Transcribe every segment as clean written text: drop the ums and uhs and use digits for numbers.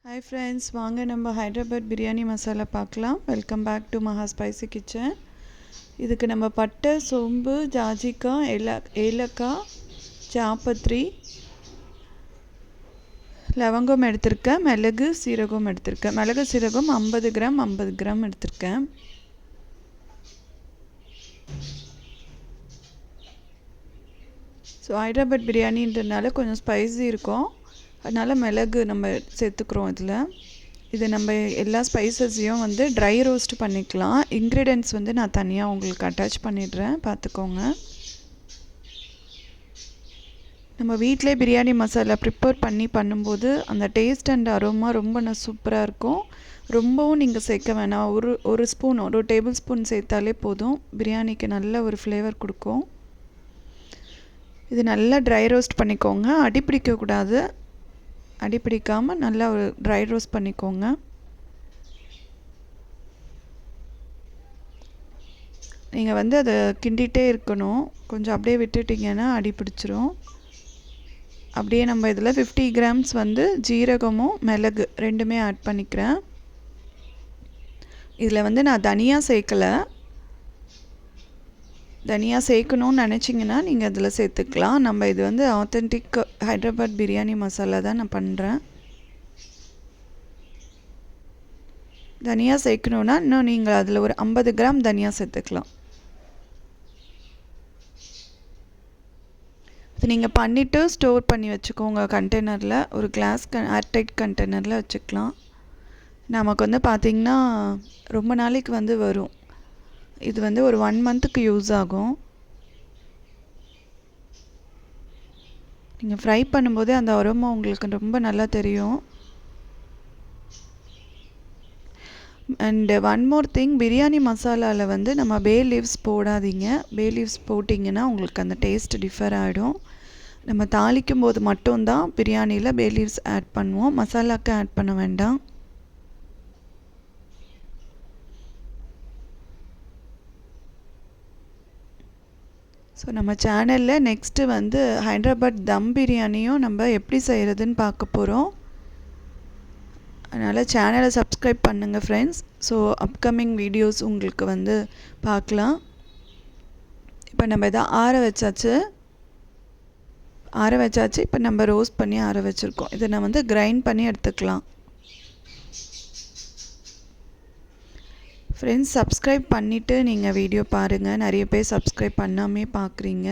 Hi friends, வாங்க நம்ம ஹைதராபாத் பிரியாணி மசாலா பார்க்கலாம். Welcome back to Maha spicy kitchen. இதுக்கு நம்ம பட்டை, சோம்பு, ஜாஜிக்காய், ஏலக்காய், ஜாப்பத்ரி, லவங்கம் எடுத்திருக்கேன், மிளகு சீரகம் எடுத்திருக்கேன். மிளகு சீரகம் 50 கிராம் எடுத்திருக்கேன். ஸோ ஹைதராபாத் பிரியாணின்றதுனால கொஞ்சம் ஸ்பைசி இருக்கும், அதனால் மிளகு நம்ம சேர்த்துக்கிறோம். இதை நம்ம எல்லா ஸ்பைசஸையும் வந்து ட்ரை ரோஸ்ட் பண்ணிக்கலாம். இன்க்ரீடியன்ட்ஸ் வந்து நான் தனியாக உங்களுக்கு அட்டாச் பண்ணிடுறேன், பார்த்துக்கோங்க. நம்ம வீட்டிலே பிரியாணி மசாலா ப்ரிப்பேர் பண்ணும்போது அந்த டேஸ்ட் அண்ட் அரோமா ரொம்ப சூப்பராக இருக்கும். ரொம்பவும் நீங்கள் சேர்க்க வேணாம், ஒரு ஸ்பூன், ஒரு டேபிள் ஸ்பூன் சேர்த்தாலே போதும், பிரியாணிக்கு நல்ல ஒரு ஃப்ளேவர் கொடுக்கும். இது நல்லா ட்ரை ரோஸ்ட் பண்ணிக்கோங்க, அடிப்பிடிக்கக்கூடாது. அடிப்பிடிக்காமல் நல்லா ஒரு ட்ரை ரோஸ்ட் பண்ணிக்கோங்க. நீங்கள் வந்து அதை கிண்டிகிட்டே இருக்கணும், கொஞ்சம் அப்படியே விட்டுட்டிங்கன்னா அடிப்பிடிச்சிரும். அப்படியே நம்ம இதில் 50 கிராம்ஸ் வந்து ஜீரகமும் மிளகு ரெண்டுமே ஆட் பண்ணிக்கிறேன். இதில் வந்து நான் தனியாக சேர்க்கலை. தனியாக சேர்க்கணுன்னு நினச்சிங்கன்னா நீங்கள் அதில் சேர்த்துக்கலாம். நம்ம இது வந்து ஆத்தென்டிக் ஹைதராபாத் பிரியாணி மசாலா தான் நான் பண்ணுறேன். தனியாக சேர்க்கணுன்னா இன்னும் நீங்கள் அதில் ஒரு 50 கிராம் தனியாக சேர்த்துக்கலாம். இது நீங்கள் பண்ணிவிட்டு ஸ்டோர் பண்ணி வச்சுக்கோங்க கண்டெய்னரில், ஒரு கிளாஸ் ஏர்டைட் கண்டெய்னரில் வச்சுக்கலாம். நமக்கு வந்து பார்த்திங்கன்னா ரொம்ப நாளைக்கு வந்து வரும். இது வந்து ஒரு 1 மந்த்துக்கு யூஸ் ஆகும். நீங்கள் ஃப்ரை பண்ணும்போதே அந்த அரோமா உங்களுக்கு ரொம்ப நல்லா தெரியும். And one more thing, biryani மசாலாவில் வந்து நம்ம பே லீவ்ஸ் போடாதீங்க. பே லீவ்ஸ் போட்டிங்கன்னா உங்களுக்கு அந்த டேஸ்ட் டிஃபர் ஆகிடும். நம்ம தாளிக்கும் போது மட்டும்தான் பிரியாணியில் பே லீவ்ஸ் ஆட் பண்ணுவோம், மசாலாவுக்கு ஆட் பண்ண வேண்டாம். ஸோ நம்ம சேனலில் நெக்ஸ்ட்டு வந்து ஹைதராபாத் தம் பிரியாணியும் நம்ம எப்படி செய்கிறதுன்னு பார்க்க போகிறோம். அதனால் சேனலை சப்ஸ்கிரைப் பண்ணுங்கள் ஃப்ரெண்ட்ஸ். ஸோ அப்கமிங் வீடியோஸ் உங்களுக்கு வந்து பார்க்கலாம். இப்போ நம்ம இதை ஆற வச்சாச்சு. இப்போ நம்ம ரோஸ்ட் பண்ணி ஆற வச்சுருக்கோம். இதை நான் வந்து கிரைண்ட் பண்ணி எடுத்துக்கலாம். ஃப்ரெண்ட்ஸ், சப்ஸ்கிரைப் பண்ணிவிட்டு நீங்கள் வீடியோ பாருங்கள். நிறைய பேர் சப்ஸ்கிரைப் பண்ணாமே பார்க்குறீங்க.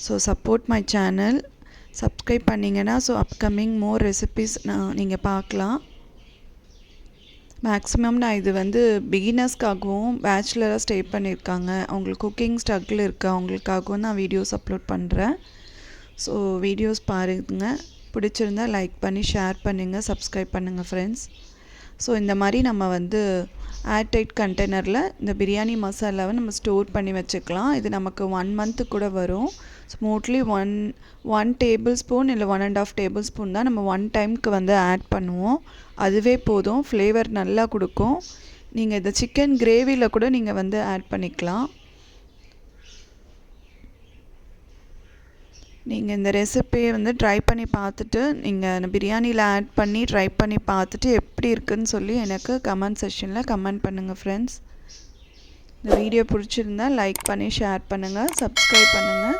So support my channel. Subscribe பண்ணிங்கன்னா ஸோ அப்கமிங் மோர் ரெசிபீஸ் நீங்கள் பார்க்கலாம். மேக்ஸிமம் நான் இது வந்து பிகினர்ஸ்க்காகவும் பேச்சுலராக ஸ்டே பண்ணியிருக்காங்க, அவங்களுக்கு குக்கிங் ஸ்ட்ரகிள் இருக்குது, அவங்களுக்காகவும் நான் வீடியோஸ் அப்லோட் பண்ணுறேன். ஸோ வீடியோஸ் பாருங்கள், பிடிச்சிருந்தால் லைக் பண்ணி ஷேர் பண்ணுங்கள், சப்ஸ்கிரைப் பண்ணுங்கள் ஃப்ரெண்ட்ஸ். ஸோ இந்த மாதிரி நம்ம வந்து ஏர்டைட் கண்டெய்னரில் இந்த பிரியாணி மசாலாவை நம்ம ஸ்டோர் பண்ணி வச்சுக்கலாம். இது நமக்கு 1 மந்த்து கூட வரும். ஸ்மூத்லி ஒன் டேபிள் ஸ்பூன் இல்லை 1.5 டேபிள் ஸ்பூன் தான் நம்ம 1 டைமுக்கு வந்து ஆட் பண்ணுவோம். அதுவே போதும், ஃப்ளேவர் நல்லா கொடுக்கும். நீங்கள் இந்த சிக்கன் கிரேவியில் கூட நீங்கள் வந்து ஆட் பண்ணிக்கலாம். நீங்கள் இந்த ரெசிப்பியை வந்து ட்ரை பண்ணி பார்த்துட்டு நீங்கள் பிரியாணியில் ஆட் பண்ணி ட்ரை பண்ணி பார்த்துட்டு எப்படி இருக்குதுன்னு சொல்லி எனக்கு கமெண்ட் செக்ஷனில் கமெண்ட் பண்ணுங்கள் ஃப்ரெண்ட்ஸ். இந்த வீடியோ பிடிச்சிருந்தால் லைக் பண்ணி ஷேர் பண்ணுங்கள், சப்ஸ்கிரைப் பண்ணுங்கள்.